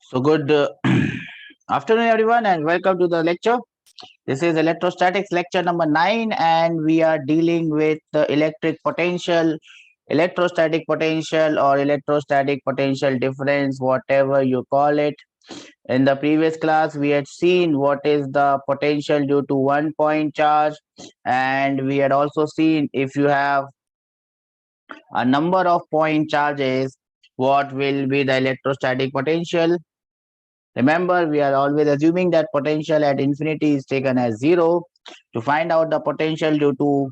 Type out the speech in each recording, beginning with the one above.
So good afternoon, everyone, and welcome to the lecture. This is Electrostatics lecture number 9, and we are dealing with the electric potential, electrostatic potential, or electrostatic potential difference, whatever you call it. In the previous class, we had seen what is the potential due to 1 point charge, and we had also seen if you have a number of point charges, what will be the electrostatic potential. Remember, we are always assuming that potential at infinity is taken as 0. To find out the potential due to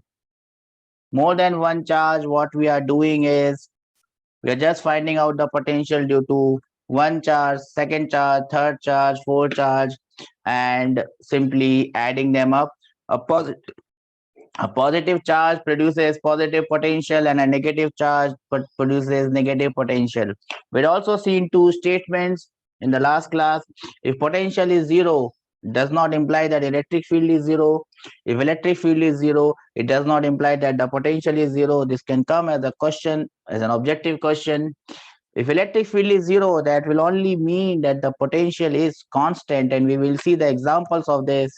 more than one charge, what we are doing is we are just finding out the potential due to one charge, second charge, third charge, fourth charge, and simply adding them up. A, posit- a positive charge produces positive potential, and a negative charge produces negative potential. We'd also seen two statements in the last class. If potential is 0, does not imply that electric field is 0. If electric field is 0, it does not imply that the potential is 0. This can come as a question, as an objective question. If electric field is 0, that will only mean that the potential is constant, and we will see the examples of this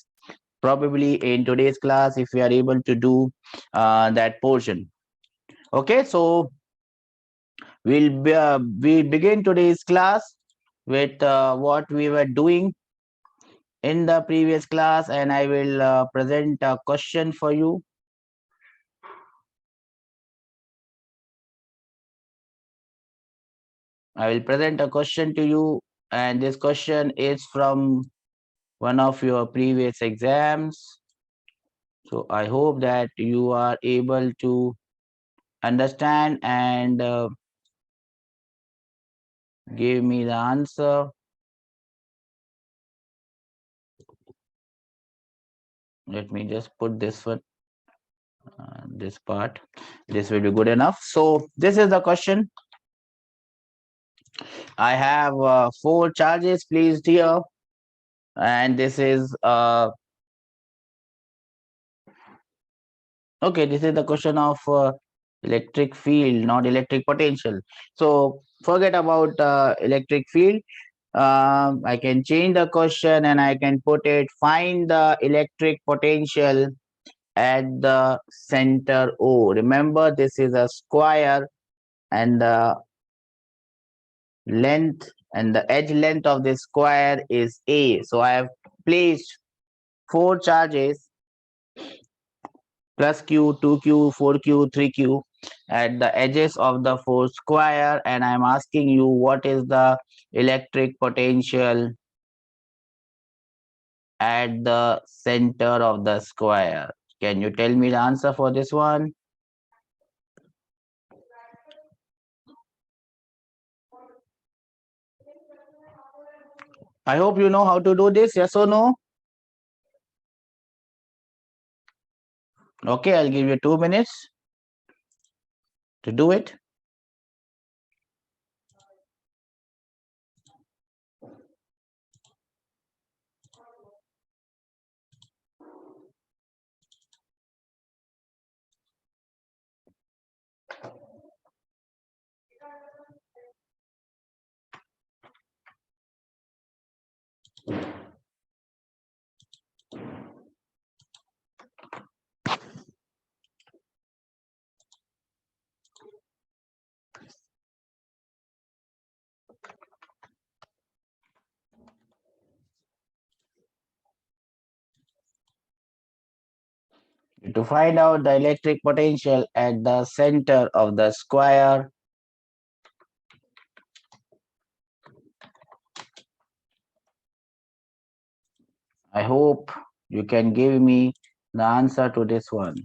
probably in today's class if we are able to do that portion. Okay, so we begin today's class with what we were doing in the previous class, and I will present a question for you. I will present a question to you, and this question is from one of your previous exams. So I hope that you are able to understand and give me the answer. Let me just put this one, this part. This will be good enough. So this is the question. I have 4 charges placed here, and this is okay. This is the question of electric field, not electric potential. So forget about electric field. I can change the question and I can put it: find the electric potential at the center O. Remember, this is a square, and the length and the edge length of this square is A. So I have placed 4 charges, plus Q, 2Q, 4Q, 3Q, at the edges of the 4 square, and I'm asking you what is the electric potential at the center of the square. Can you tell me the answer for this one? I hope you know how to do this, yes or no? Okay, I'll give you 2 minutes to do it. To find out the electric potential at the center of the square, I hope you can give me the answer to this one.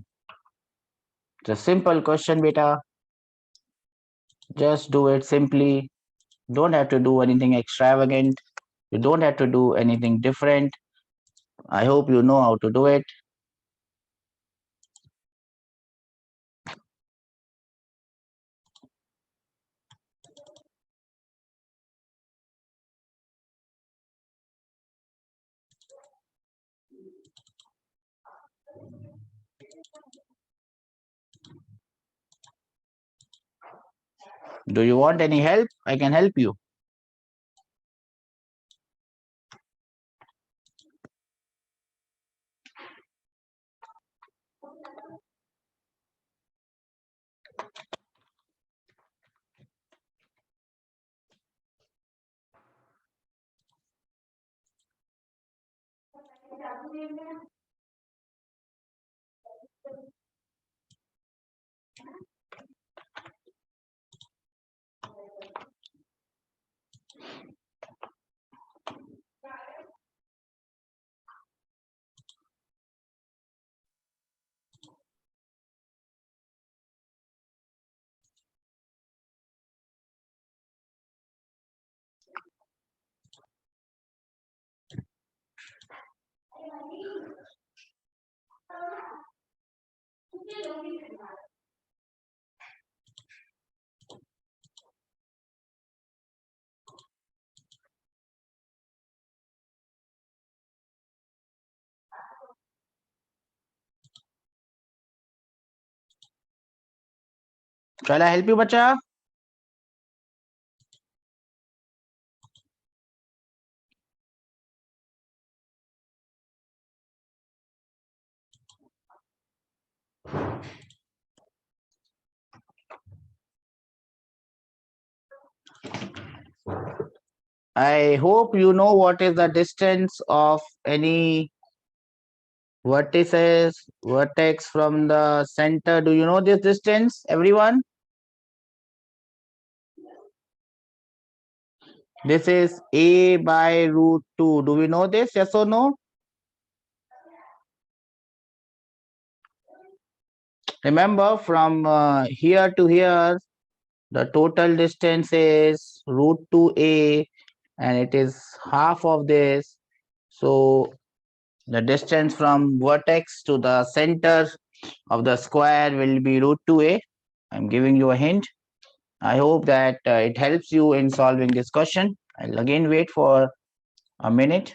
It's a simple question, beta. Just do it simply. Don't have to do anything extravagant. You don't have to do anything different. I hope you know how to do it. Do you want any help? I can help you. Shall I help you, bacha? I hope you know what is the distance of any vertex from the center. Do you know this distance, everyone? This is a by root 2. Do we know this? Yes or no? Remember, from here to here, the total distance is root 2a, and it is half of this. So the distance from vertex to the center of the square will be root 2a. I'm giving you a hint. I hope that it helps you in solving this question. I'll again wait for a minute.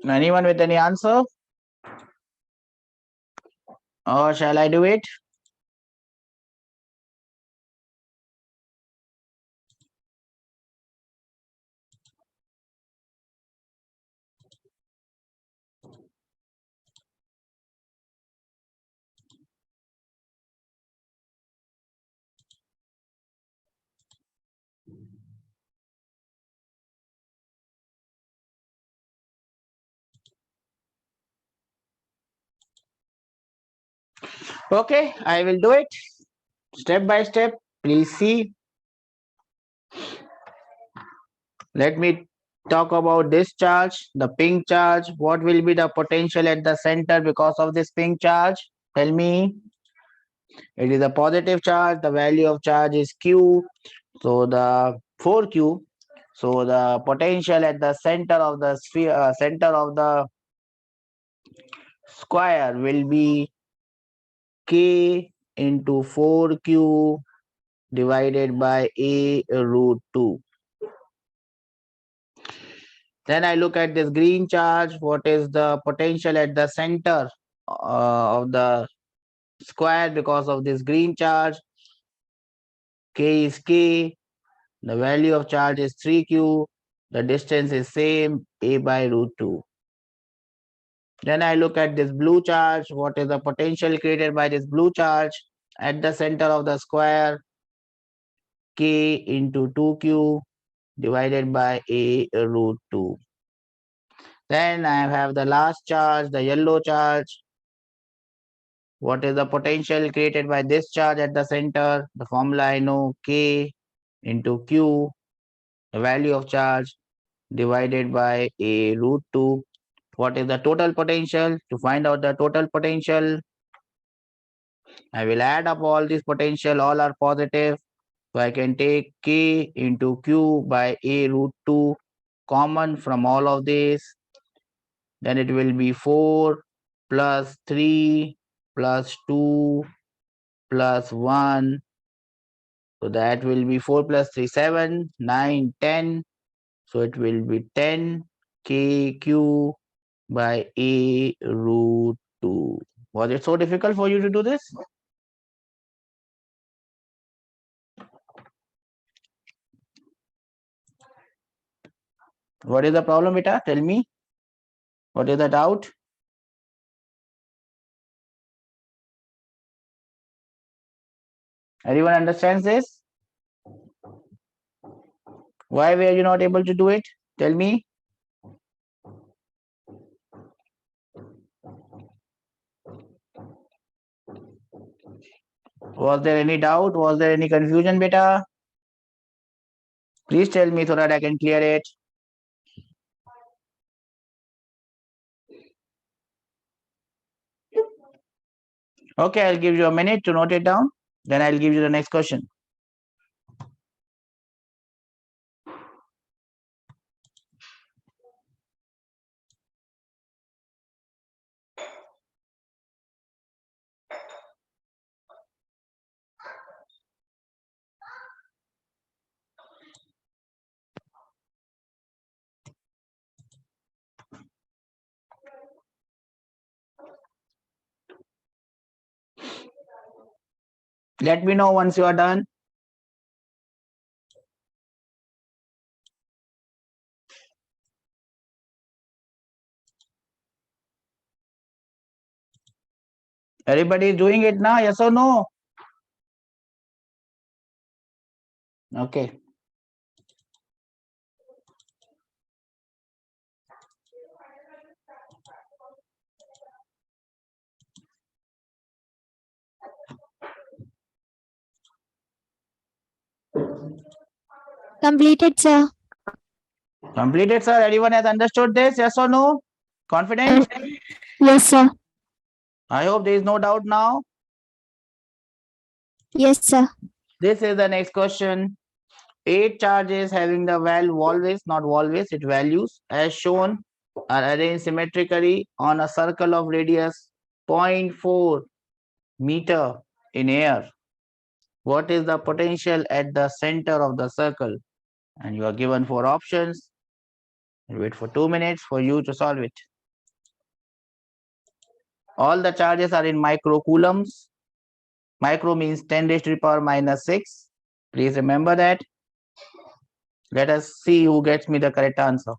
Anyone with any answer? Or shall I do it? Okay, I will do it step by step. Please see. Let me talk about this charge, the pink charge. What will be the potential at the center because of this pink charge? Tell me. It is a positive charge. The value of charge is Q. So the 4Q. So the potential at the center of the sphere, center of the square will be K into 4Q divided by A root 2. Then I look at this green charge. What is the potential at the center of the square because of this green charge? K is K. The value of charge is 3Q. The distance is same, A by root 2. Then I look at this blue charge. What is the potential created by this blue charge at the center of the square? K into 2Q divided by A root 2. Then I have the last charge, the yellow charge. What is the potential created by this charge at the center? The formula I know, K into Q the value of charge divided by a root 2. What is the total potential? To find out the total potential, I will add up all these potential, all are positive. So I can take K into Q by A root 2 common from all of this. Then it will be 4 plus 3 plus 2 plus 1. So that will be 4 plus 3, 7, 9, 10. So it will be 10 KQ by A root 2. Was it so difficult for you to do this? What is the problem, beta? Tell me. What is the doubt? Everyone understands this? Why were you not able to do it? Tell me. Was there any doubt? Was there any confusion, beta? Please tell me so that I can clear it. Okay, I'll give you a minute to note it down. Then I'll give you the next question. Let me know once you are done. Everybody is doing it now, yes or no? Okay. Completed, sir. Completed, sir. Everyone has understood this, yes or no? Confident? Yes, sir. I hope there is no doubt now. Yes, sir. This is the next question. 8 charges having the value always, not always, it values as shown are arranged symmetrically on a circle of radius 0.4 meter in air. What is the potential at the center of the circle? And you are given 4 options. Wait for 2 minutes for you to solve it. All the charges are in microcoulombs. Micro means 10 raised to the power minus 6. Please remember that. Let us see who gets me the correct answer.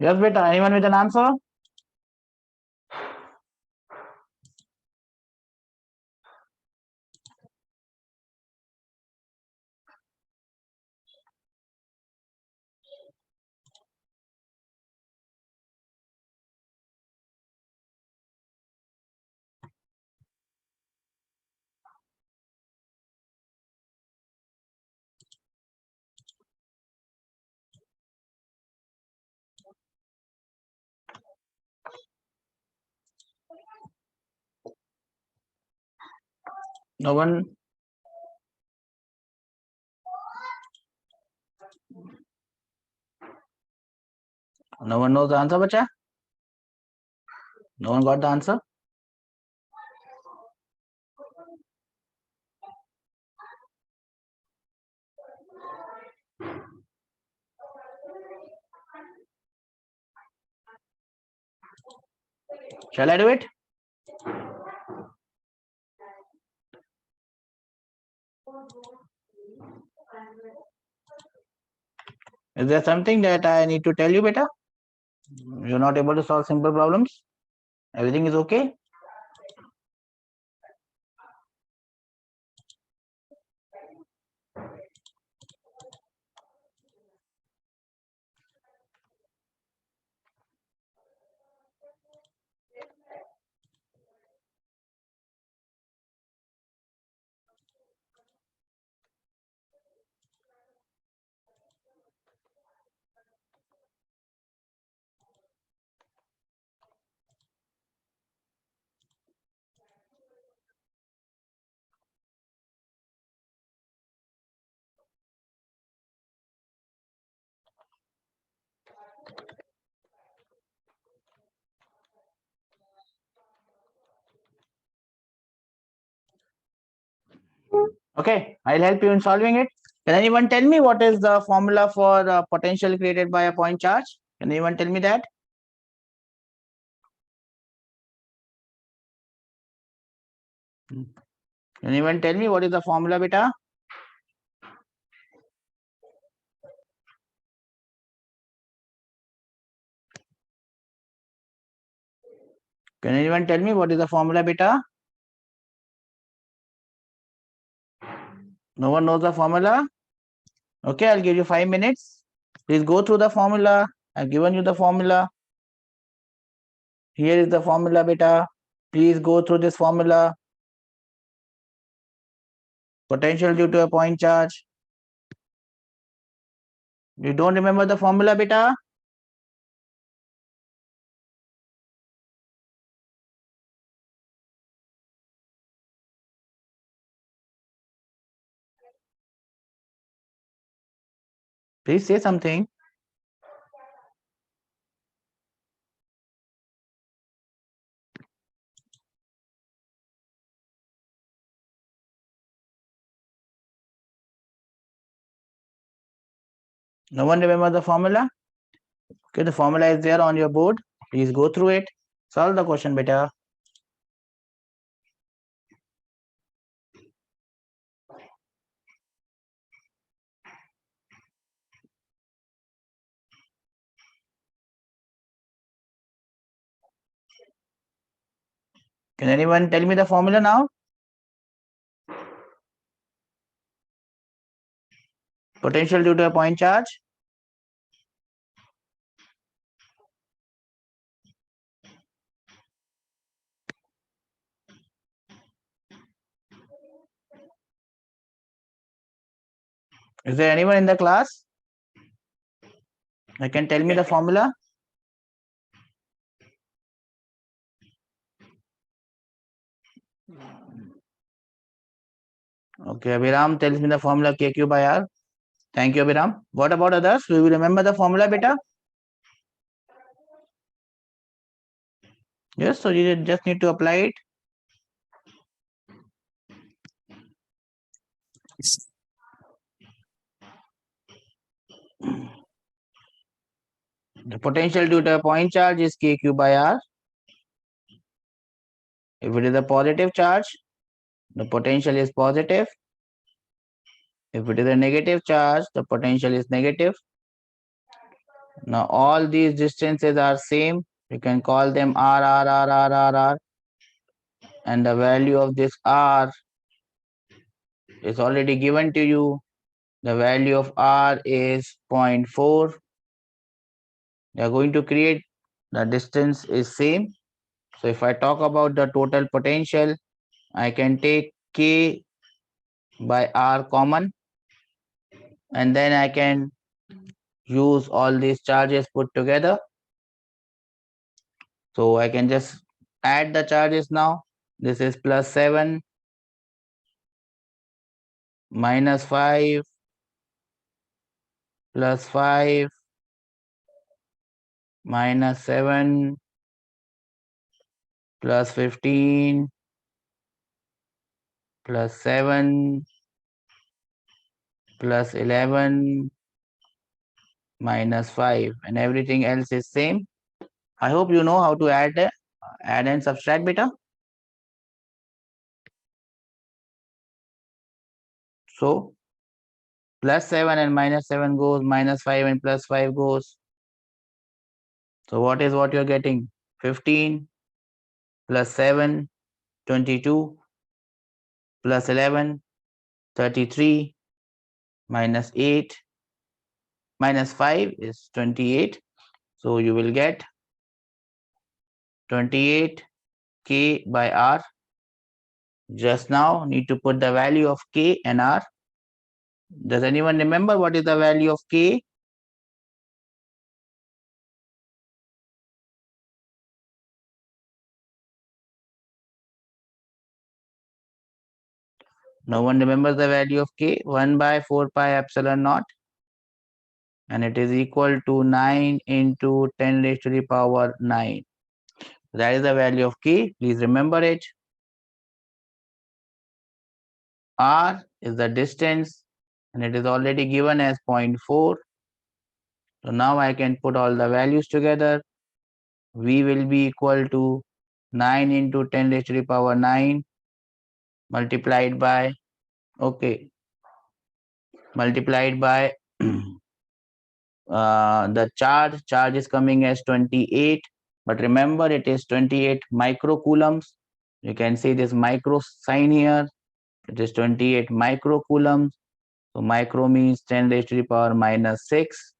Yes, beta. Anyone with an answer? No one. No one knows the answer, bacha? No one got the answer? Shall I do it? Is there something that I need to tell you, beta? You're not able to solve simple problems? Everything is okay? Okay, I'll help you in solving it. Can anyone tell me what is the formula for the potential created by a point charge? Can anyone tell me that? Can anyone tell me what is the formula, beta? Can anyone tell me what is the formula, beta? No one knows the formula? Okay, I'll give you 5 minutes. Please go through the formula. I've given you the formula. Here is the formula, beta. Please go through this formula. Potential due to a point charge. You don't remember the formula, beta? Please say something. No one remember the formula? Okay, the formula is there on your board. Please go through it. Solve the question, beta. Can anyone tell me the formula now? Potential due to a point charge. Is there anyone in the class? Can tell me the formula? Okay, Abhiram tells me the formula KQ by R. Thank you, Abhiram. What about others? Do you remember the formula, beta? Yes, so you just need to apply it. The potential due to a point charge is KQ by R. If it is a positive charge, the potential is positive. If it is a negative charge, the potential is negative. Now all these distances are same. You can call them R, and the value of this R is already given to you. The value of R is 0.4. They are going to create, the distance is same. So if I talk about the total potential, I can take K by R common, and then I can use all these charges put together. So I can just add the charges now. This is +7, -5, +5, -7, +15, +7, +11, -5, and everything else is same. I hope you know how to add and subtract, beta. So +7 and -7 goes, -5 and +5 goes. So what is what you're getting? 15 +7, 22, +11, 33, -8, -5 is 28. So you will get 28 K by R. Just now need to put the value of K and R. Does anyone remember what is the value of K? No one remembers the value of K? 1 by 4 pi epsilon naught. And it is equal to 9 into 10 raised to the power 9. That is the value of K. Please remember it. R is the distance, and it is already given as 0.4. So now I can put all the values together. V will be equal to 9 into 10 raised to the power 9 multiplied by, multiplied by the charge is coming as 28, but remember it is 28 microcoulombs. You can see this micro sign here. It is 28 microcoulombs. So micro means 10 raised to the power -6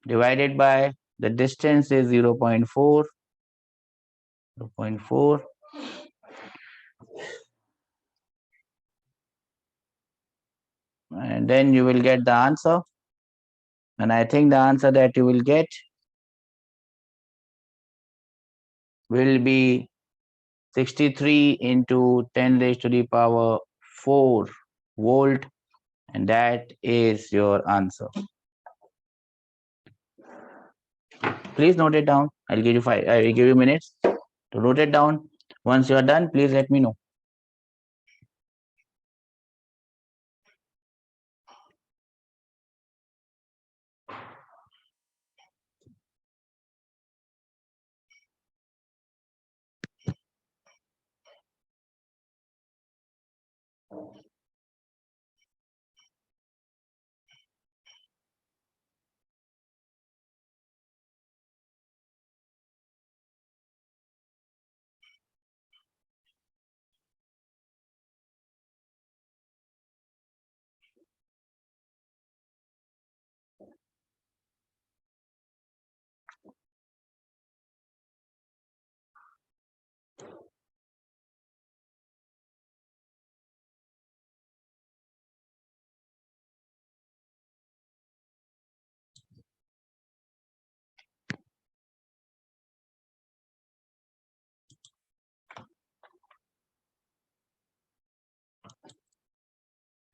divided by the distance is 0.4. And then you will get the answer. And I think the answer that you will get will be 63 into 10 raised to the power 4 volt, and that is your answer. Please note it down. I will give you minutes to note it down. Once you are done, please let me know.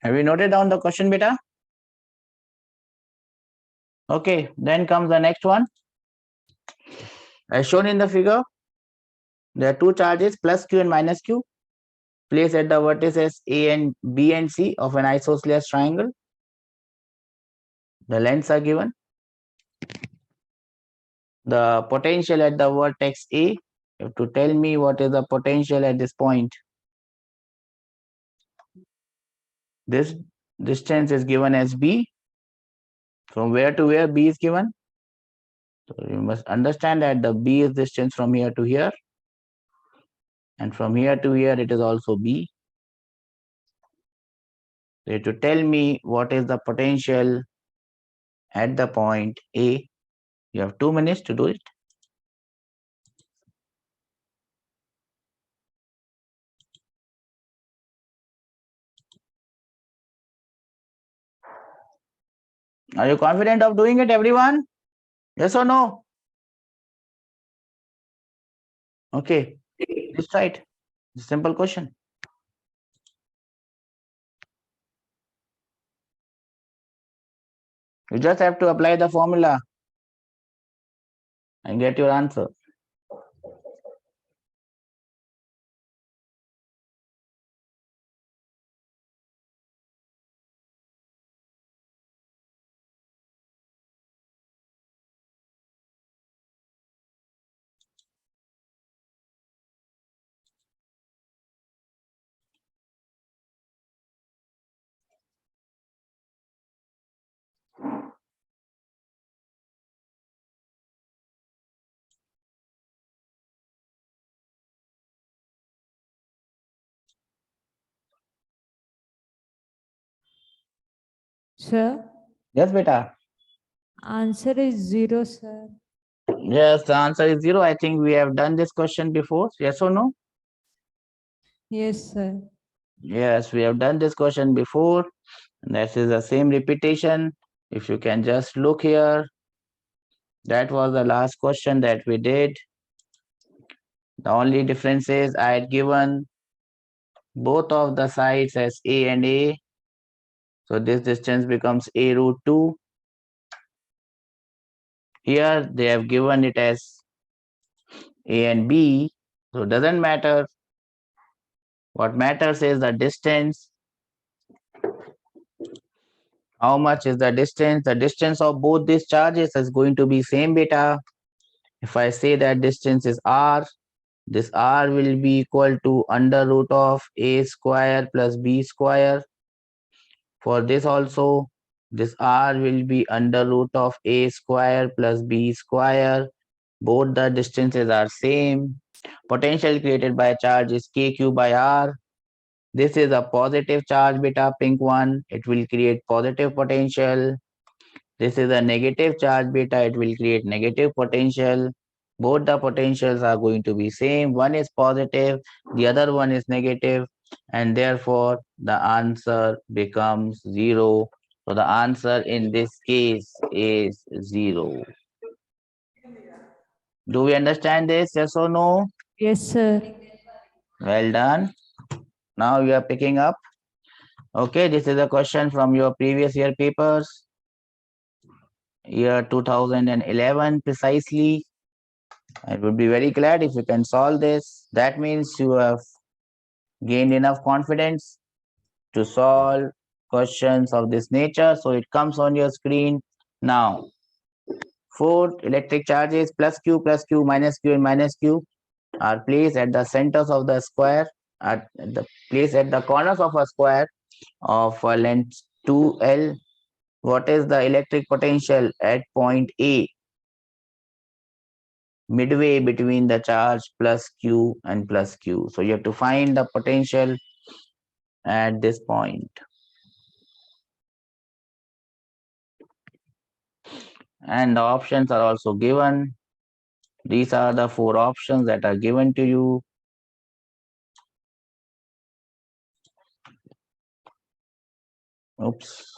Have you noted down the question, beta? Okay, then comes the next one. As shown in the figure, there are two charges, plus Q and minus Q, placed at the vertices A and B and C of an isosceles triangle. The lengths are given. The potential at the vertex A, you have to tell me what is the potential at this point. This distance is given as B. From where to where B is given? So you must understand that the B is distance from here to here, and from here to here it is also B. So you have to tell me what is the potential at the point A. You have 2 minutes to do it. Are you confident of doing it, everyone? Yes or no? Okay, let's try it. Simple question. You just have to apply the formula and get your answer. Sir, Yes, beta. answer is 0, sir. Yes, the answer is 0. I think we have done this question before. Yes or no? Yes, sir. Yes, we have done this question before. This is the same repetition. If you can just look here, that was the last question that we did. The only difference is I had given both of the sides as A and A. So this distance becomes A root 2. Here they have given it as A and B. So it doesn't matter. What matters is the distance. How much is the distance? The distance of both these charges is going to be same, beta. If I say that distance is R, this R will be equal to under root of A square plus B square. For this also, this R will be under root of A square plus B square. Both the distances are same. Potential created by charge is KQ by R. This is a positive charge, beta, pink one. It will create positive potential. This is a negative charge, beta. It will create negative potential. Both the potentials are going to be same. One is positive, the other one is negative, and therefore the answer becomes 0. So the answer in this case is 0. Do we understand this? Yes or no? Yes, sir. Well done. Now you are picking up. Okay, this is a question from your previous year papers, year 2011 precisely. I would be very glad if you can solve this. That means you have gained enough confidence to solve questions of this nature. So it comes on your screen now. 4 electric charges plus Q, minus Q, and minus Q are placed at the centers of the square, at the place at the corners of a square of a length 2L. What is the electric potential at point A, midway between the charge plus Q and plus Q? So you have to find the potential at this point. And the options are also given. These are the 4 options that are given to you. Oops.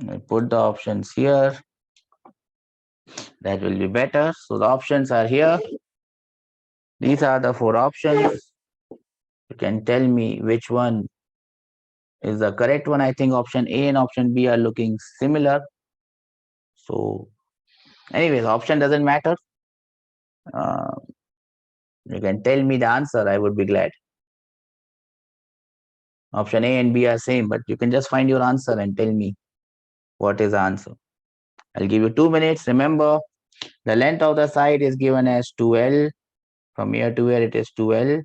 I put the options here. That will be better. So the options are here. These are the 4 options. You can tell me which one is the correct one. I think option A and option B are looking similar. So anyways, option doesn't matter. Uh, you can tell me the answer. I would be glad. Option A and B are same, but you can just find your answer and tell me what is the answer. I'll give you 2 minutes. Remember, the length of the side is given as 2L. From here to here, it is 2L.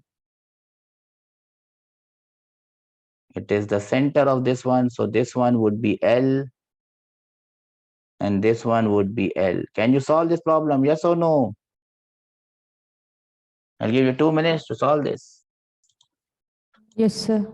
It is the center of this one. So this one would be L and this one would be L. Can you solve this problem? Yes or no? I'll give you 2 minutes to solve this. Yes, sir.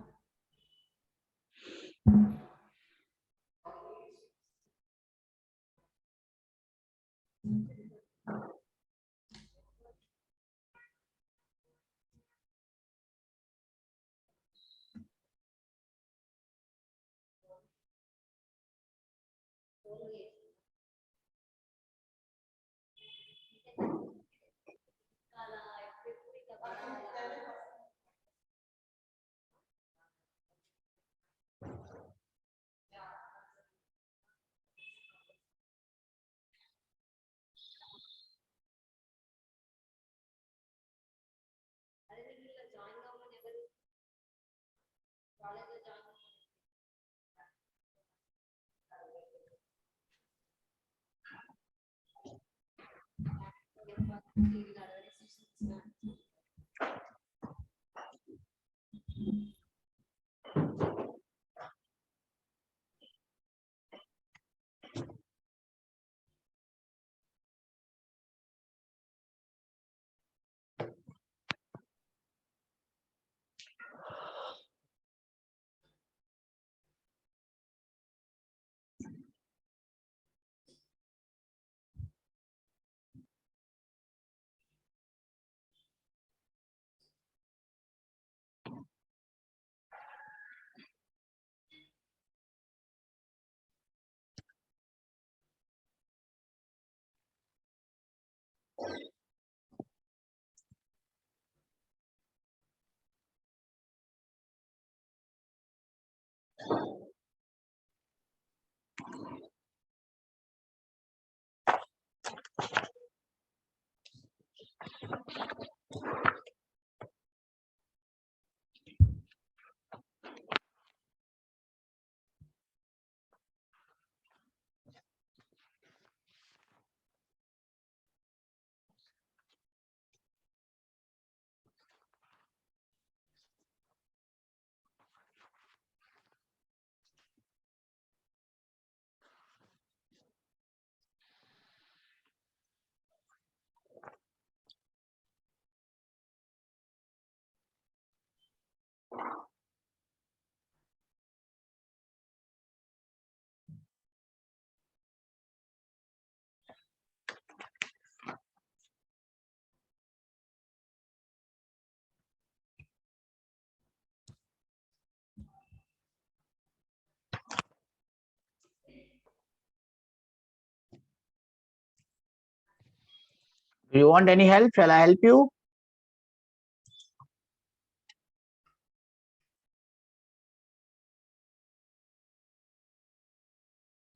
Do you want any help? Shall I help you?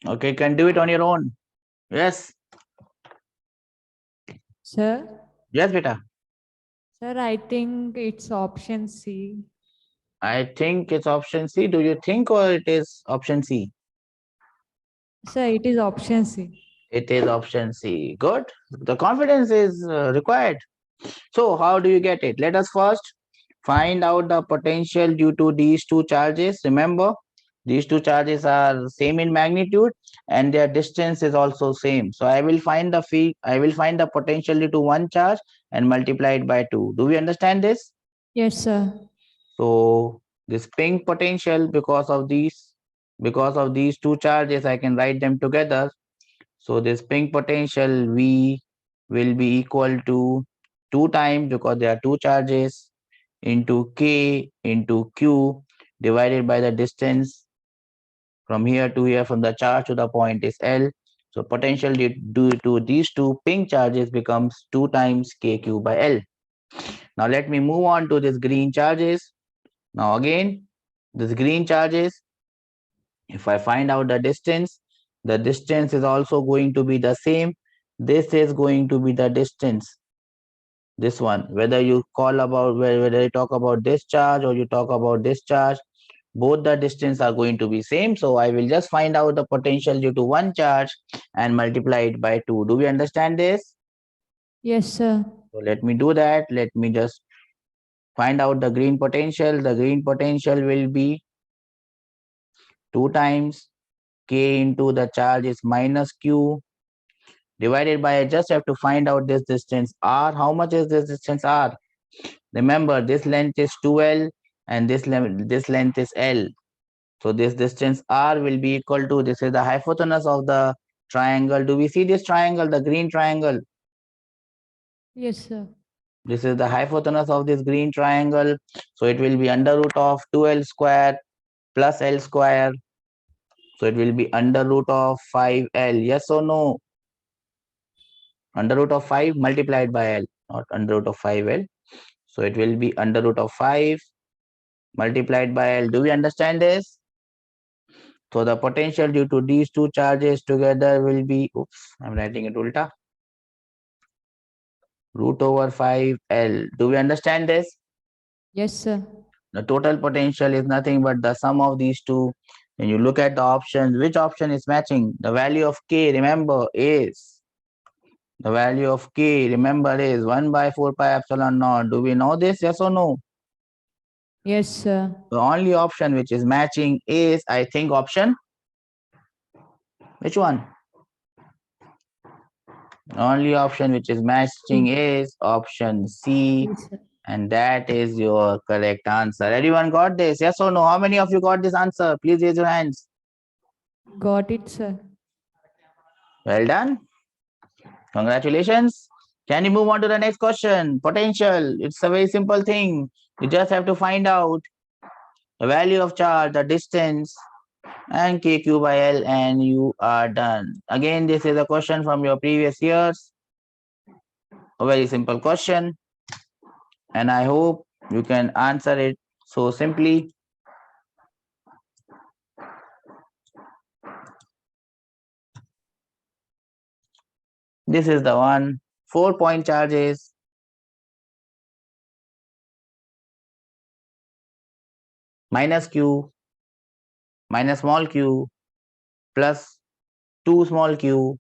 Okay, you can do it on your own. Yes. Sir? Yes, beta. Sir, I think it's option C. I think it's option C. Do you think or it is option C? Sir, it is option C. It is option C. Good. The confidence is required. So how do you get it? Let us first find out the potential due to these two charges. Remember, these two charges are same in magnitude and their distance is also same. So I will find the potential due to one charge and multiply it by 2. Do we understand this? Yes, sir. So this pink potential because of these two charges, I can write them together. So this pink potential V will be equal to 2 times, because there are two charges, into K into Q divided by the distance from here to here, from the charge to the point, is L. So potential due to these two pink charges becomes 2 times KQ by L. Now let me move on to this green charges. Now again, this green charges, if I find out the distance is also going to be the same. This is going to be the distance. This one, whether you whether you talk about this charge or you talk about this charge, both the distance are going to be same. So I will just find out the potential due to one charge and multiply it by 2. Do we understand this? Yes, sir. So let me do that. Let me just find out the green potential. The green potential will be 2 times K into the charge is minus Q divided by, I just have to find out this distance R. How much is this distance R? Remember, this length is 2L and this length is L. So this distance R will be equal to, this is the hypotenuse of the triangle. Do we see this triangle, the green triangle? Yes, sir. This is the hypotenuse of this green triangle. So it will be under root of 2L square plus L square. So it will be under root of 5L. Yes or no? Under root of 5 multiplied by L, not under root of 5L. So it will be under root of 5 multiplied by L. Do we understand this? So the potential due to these two charges together will be, oops, I'm writing it ulta, root over 5L. Do we understand this? Yes, sir. The total potential is nothing but the sum of these two. When you look at the options, which option is matching? The value of K, remember, is, the value of K, remember, is 1 by 4 pi epsilon naught. Do we know this? Yes or no? Yes, sir. The only option which is matching is, I think, option, which one? The only option which is matching is option C, Yes, sir. and that is your correct answer. Everyone got this? Yes or no? How many of you got this answer? Please raise your hands. Got it, sir. Well done. Congratulations. Can you move on to the next question? Potential. It's a very simple thing. You just have to find out the value of charge, the distance, and KQ by L, and you are done. Again, this is a question from your previous years. A very simple question, and I hope you can answer it so simply. This is the one. 4-point charges minus Q minus small q plus 2 small q,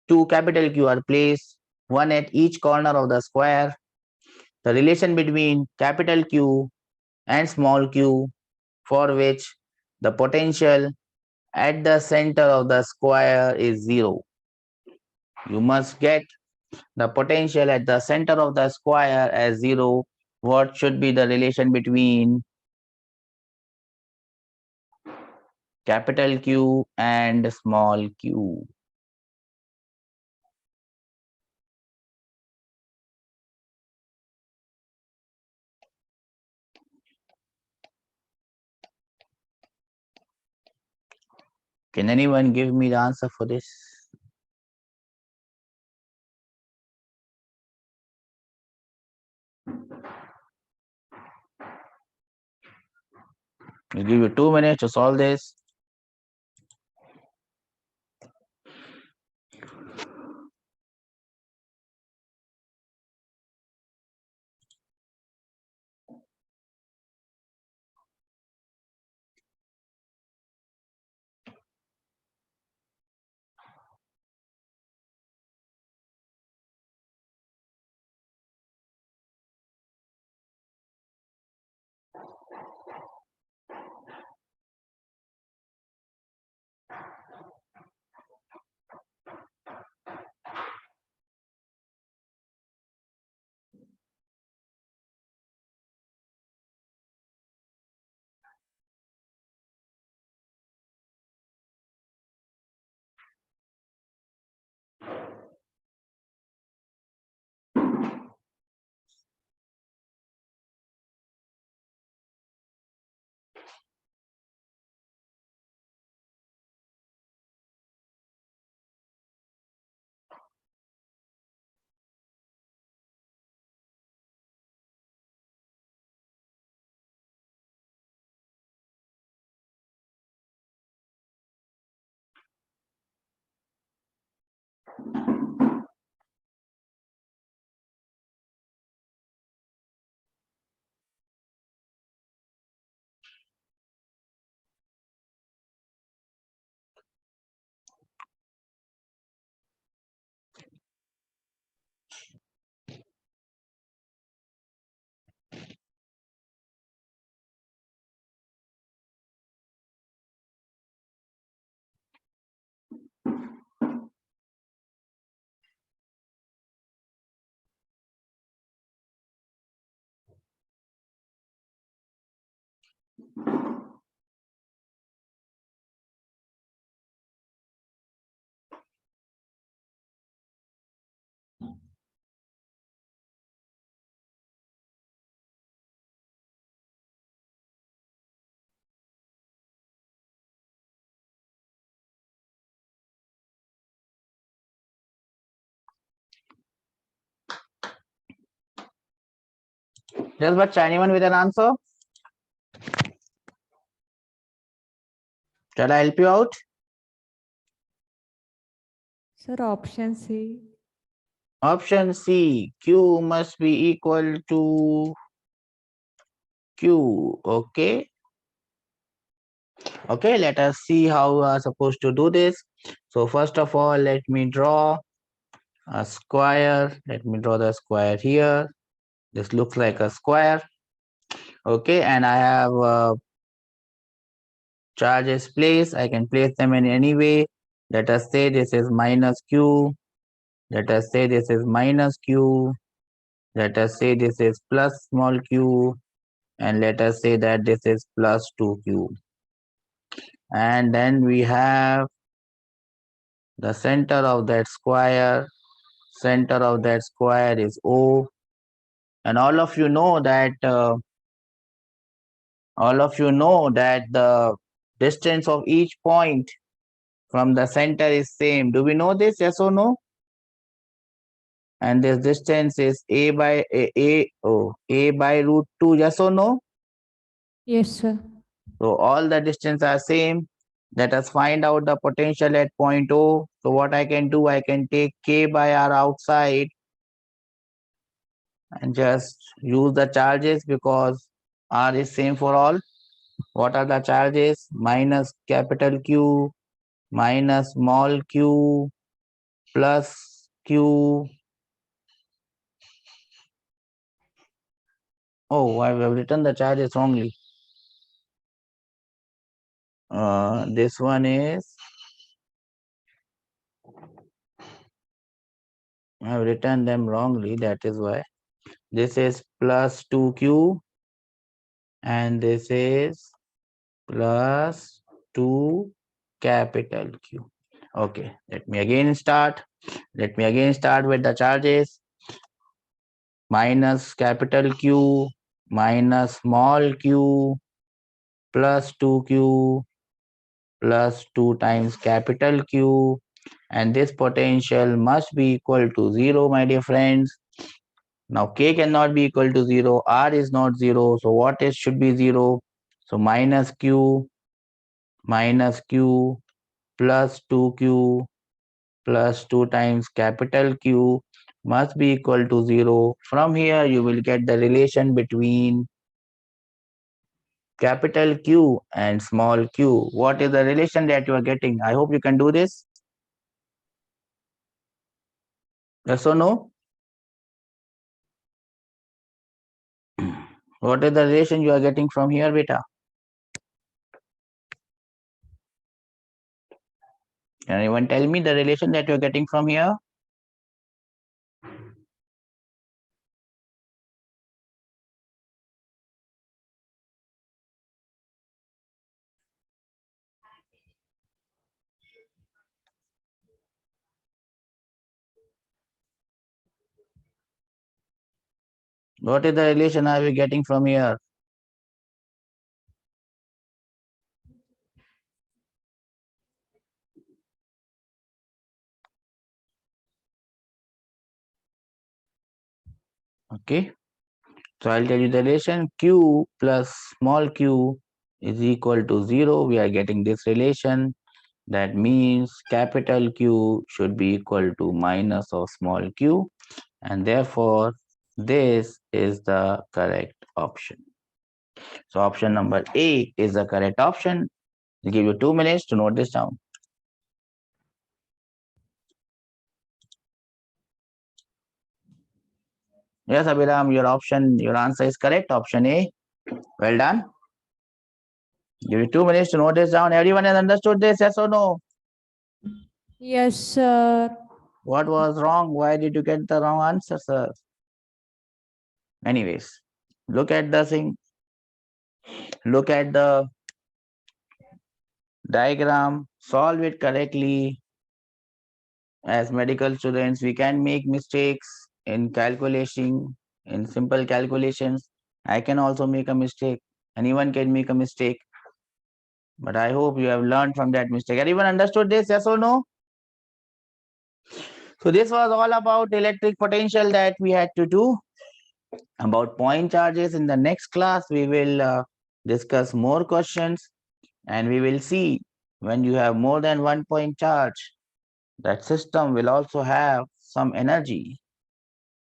2 capital Q are placed, one at each corner of the square. The relation between capital Q and small q, for which the potential at the center of the square is 0. You must get the potential at the center of the square as 0. What should be the relation between capital Q and small q? Can anyone give me the answer for this? I'll give you 2 minutes to solve this. Yes, but anyone with an answer? Shall I help you out? Sir, option C. Option C, Q must be equal to Q. Okay. Okay, let us see how we are supposed to do this. So first of all, let me draw a square. Let me draw the square here. This looks like a square. Okay, and I have charges placed. I can place them in any way. Let us say this is minus Q. Let us say this is minus Q. Let us say this is plus small q. And let us say that this is plus 2q. And then we have the center of that square. Center of that square is O. And all of you know that the distance of each point from the center is same. Do we know this? Yes or no? And this distance is a by root 2. Yes or no? Yes, sir. So all the distance are same. Let us find out the potential at point O. So what I can do, I can take K by R outside and just use the charges because R is same for all. What are the charges? Minus capital Q minus small q plus Q. Oh, I have written the charges wrongly. This one is, I have written them wrongly. That is why. This is plus 2Q and this is plus 2 capital Q. Okay, let me again start with the charges. Minus capital Q minus small q plus 2Q plus 2 times capital Q, and this potential must be equal to 0, my dear friends. Now K cannot be equal to 0, R is not 0, so what is should be 0? So minus Q plus 2Q plus 2 times capital Q must be equal to 0. From here you will get the relation between capital Q and small q. What is the relation that you are getting? I hope you can do this. Yes or no? What is the relation you are getting from here, beta? Can anyone tell me the relation that you are getting from here? What is the relation are we getting from here? Okay. So I'll tell you the relation q plus small q is equal to 0. We are getting this relation. That means capital Q should be equal to minus of small q, and therefore this is the correct option. So option number A is the correct option. I'll give you 2 minutes to note this down. Yes, Abhiram, your answer is correct. Option A. Well done. Give you 2 minutes to note this down. Everyone has understood this, yes or no? Yes, sir. What was wrong? Why did you get the wrong answer, sir? Anyways, look at the thing. look at the diagram, solve it correctly. As medical students, we can make mistakes in calculation, in simple calculations. I can also make a mistake. Anyone can make a mistake. But I hope you have learned from that mistake. Everyone understood this? Yes or no? So this was all about electric potential that we had to do. About point charges, in the next class, we will discuss more questions, and we will see when you have more than 1 point charge, that system will also have some energy,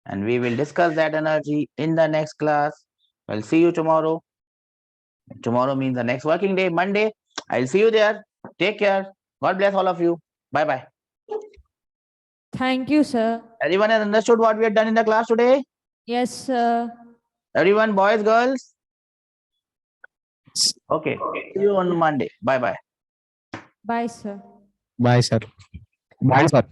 and we will discuss that energy in the next class. I'll see you tomorrow. Tomorrow means the next working day, Monday. I'll see you there. Take care. God bless all of you. Bye bye. Thank you, sir. Everyone has understood what we have done in the class today? Yes, sir. Everyone, boys, girls? Okay. See you on Monday. Bye bye. Bye, sir. Bye, sir. Bye, sir.